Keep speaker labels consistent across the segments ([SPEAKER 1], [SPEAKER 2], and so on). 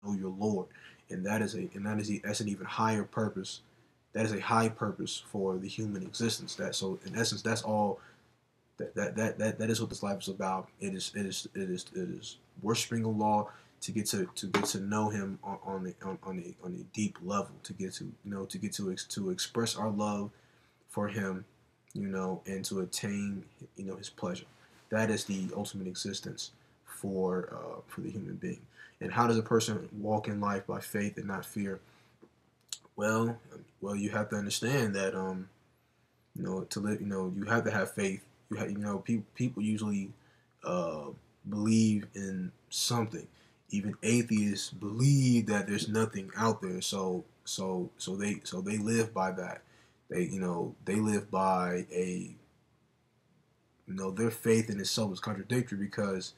[SPEAKER 1] know your Lord, and that's an even higher purpose. That is a high purpose for the human existence. That so in essence, that's all that is what this life is about. It is worshiping Allah to get to know Him on a deep level, to get to to express our love for Him, and to attain His pleasure. That is the ultimate existence for the human being. And how does a person walk in life by faith and not fear? Well, you have to understand that to live, you have to have faith. People usually uh, believe in something. Even atheists believe that there's nothing out there. So they live by that. They live by their faith in itself is contradictory because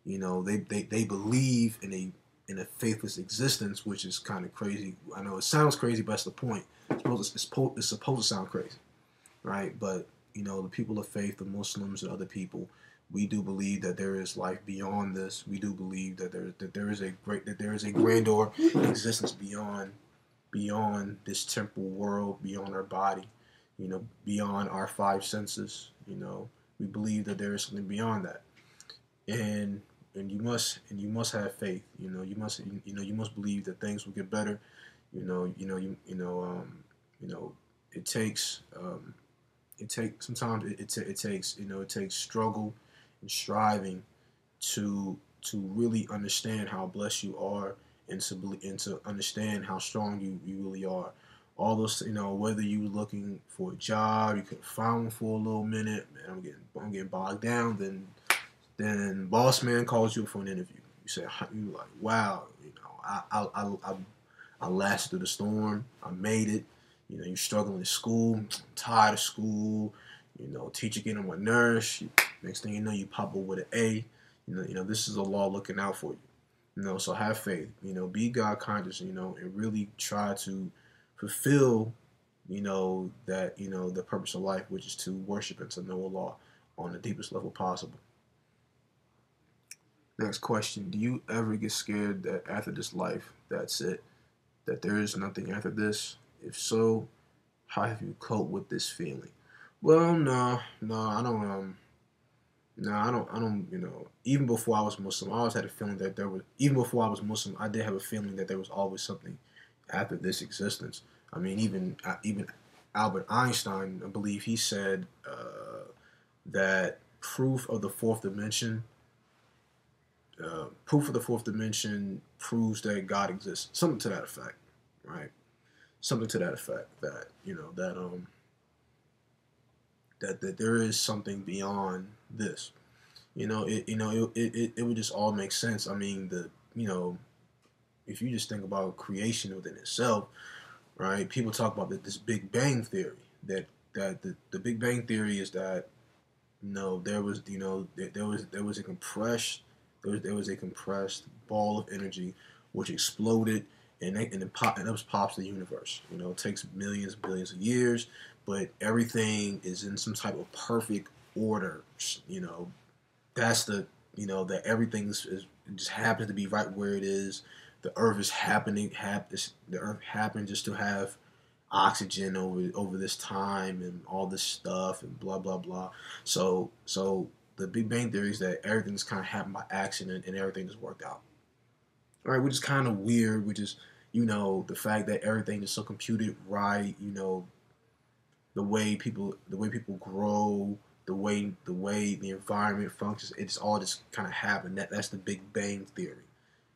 [SPEAKER 1] they believe in a faithless existence, which is kind of crazy. I know it sounds crazy, but that's the point. It's supposed to sound crazy, right? But the people of faith, the Muslims and other people, we do believe that there is life beyond this. We do believe that there is a grandeur existence beyond this temporal world, beyond our body, beyond our five senses. We believe that there is something beyond that, and you must have faith. You must believe that things will get better. You know, it takes sometimes it takes struggle and striving to really understand how blessed you are, and to understand how strong you really are. All those, whether you were looking for a job, you couldn't find one for a little minute, man, I'm getting bogged down. Then boss man calls you for an interview. You like, wow, I lasted through the storm. I made it. You're struggling in school. I'm tired of school. Teacher getting on my nerves. Next thing you know, you pop up with an A. This is Allah looking out for you. So have faith. Be God conscious. And really try to fulfill, the purpose of life, which is to worship and to know Allah on the deepest level possible. Next question: do you ever get scared that after this life, that's it? That there is nothing after this? If so, how have you coped with this feeling? Well, no, no, I don't. No, I don't. I don't. Even before I was Muslim, I always had a feeling that there was. Even before I was Muslim, I did have a feeling that there was always something after this existence. I mean, even Albert Einstein, I believe he said that proof of the fourth dimension proves that God exists. Something to that effect, right? Something to that effect that that there is something beyond this. It would just all make sense. I mean, if you just think about creation within itself, right? People talk about this Big Bang theory. The Big Bang theory is that there was a compressed ball of energy which exploded, and it pops the universe. It takes millions and billions of years, but everything is in some type of perfect order. That's that everything it just happens to be right where it is. The Earth is the Earth happened just to have oxygen over this time and all this stuff and blah blah blah. So the Big Bang theory is that everything's kind of happened by accident and everything just worked out. All right, which is kind of weird. Which is the fact that everything is so computed right. The way people grow, the way the environment functions. It's all just kind of happened. That's the Big Bang theory.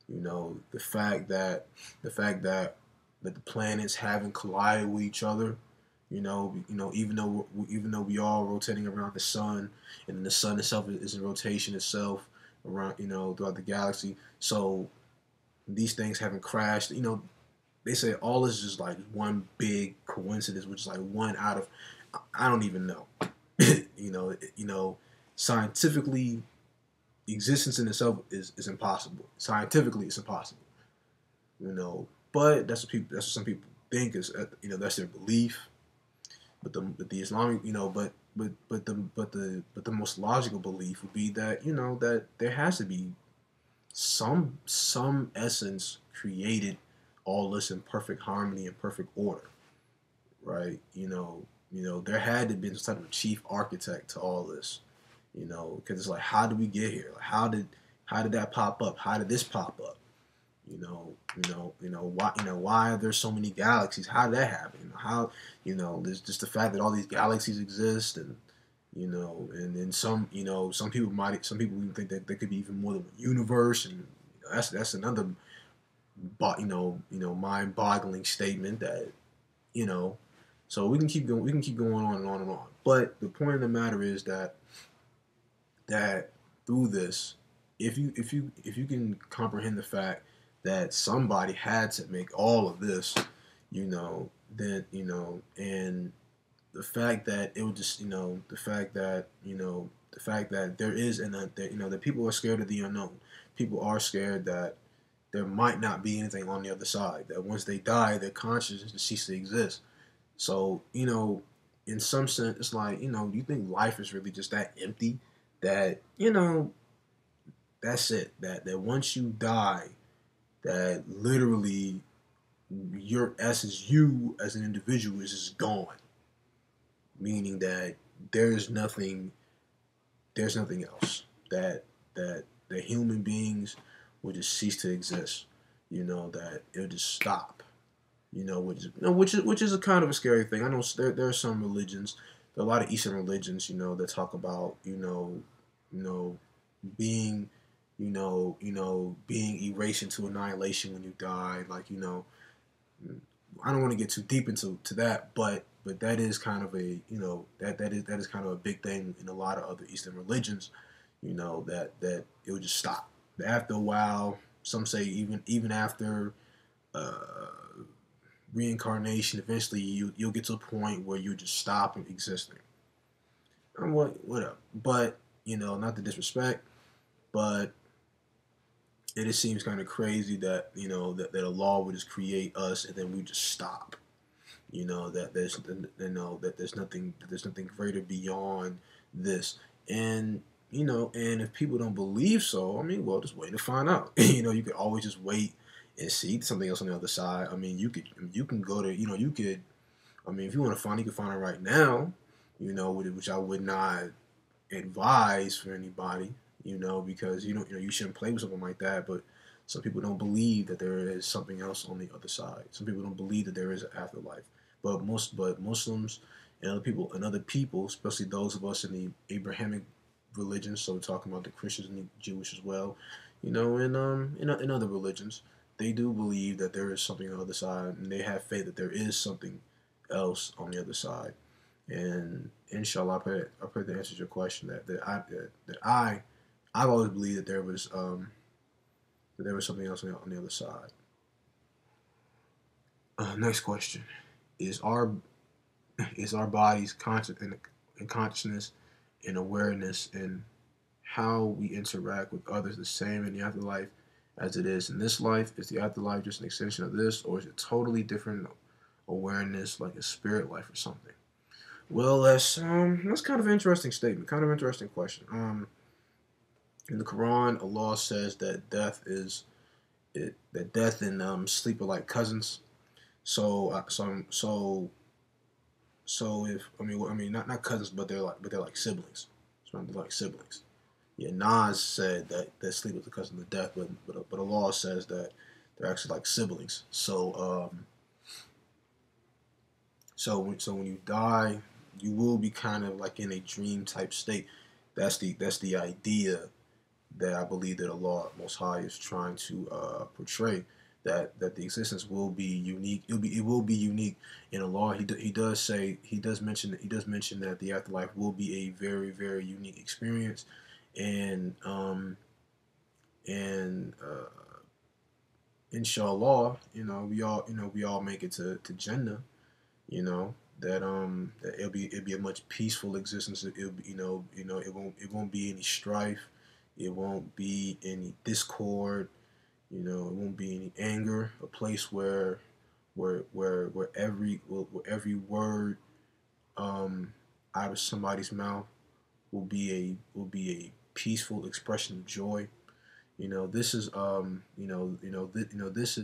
[SPEAKER 1] The fact that the planets haven't collided with each other. Even though we are rotating around the sun, and the sun itself is in rotation itself around, throughout the galaxy. So these things haven't crashed. They say all is just like one big coincidence, which is like one out of, I don't even know. Scientifically, existence in itself is impossible. Scientifically, it's impossible. But that's what some people think is, that's their belief. But the Islamic, but the most logical belief would be that that there has to be some essence created all this in perfect harmony and perfect order, right? There had to be some type of chief architect to all this, because it's like, how did we get here? Like, how did that pop up? How did this pop up? Why are there so many galaxies? How did that happen? There's just the fact that all these galaxies exist, and and then some people even think that there could be even more than one universe, and that's another, mind-boggling statement that, you know, so we can keep going on and on and on. But the point of the matter is that through this, if you can comprehend the fact that somebody had to make all of this, then and the fact that it would just the fact that there is and that people are scared of the unknown. People are scared that there might not be anything on the other side. That once they die, their consciousness just ceases to exist. So in some sense, it's like, you think life is really just that empty? That that's it. That once you die, that literally your essence, you as an individual, is just gone. Meaning that there's nothing there's nothing else. That the human beings will just cease to exist. That it'll just stop. Which is a kind of a scary thing. I know there are some religions, there are a lot of Eastern religions, that talk about being being erased into annihilation when you die. Like, I don't want to get too deep into that, but that is kind of a that is kind of a big thing in a lot of other Eastern religions. That it would just stop after a while. Some say even after uh, reincarnation, eventually you'll get to a point where you just stop existing. I'm whatever, but not to disrespect, but it just seems kind of crazy that that a law would just create us and then we just stop. That there's nothing greater beyond this, and and if people don't believe so, I mean, well, just wait to find out. You could always just wait and see something else on the other side. I mean, you can go to you could, I mean, if you want to find, you can find it right now. Which I would not advise for anybody. Because you shouldn't play with something like that. But some people don't believe that there is something else on the other side. Some people don't believe that there is an afterlife. But Muslims and other people, especially those of us in the Abrahamic religions, so we're talking about the Christians and the Jewish as well, in other religions, they do believe that there is something on the other side, and they have faith that there is something else on the other side. And inshallah, I pray that answers your question. I've always believed that there was something else on the other side. Next question: Is our bodies conscious and consciousness and awareness and how we interact with others the same in the afterlife as it is in this life? Is the afterlife just an extension of this, or is it totally different awareness, like a spirit life or something? Well, that's kind of an interesting statement, kind of an interesting question. In the Quran, Allah says that death and sleep are like cousins. So if not cousins, but they're like siblings. So they're like siblings. Yeah, Nas said that sleep is a cousin of death, but Allah says that they're actually like siblings. So when you die, you will be kind of like in a dream type state. That's the idea that I believe that Allah Most High is trying to portray. That the existence will be unique. It will be unique in Allah. He does mention that the afterlife will be a very, very unique experience, and and inshallah, we all make it to Jannah. That it'll be a much peaceful existence. It'll be, it won't be any strife. It won't be any discord. It won't be any anger. A place where every word out of somebody's mouth will be a peaceful expression of joy. This is this is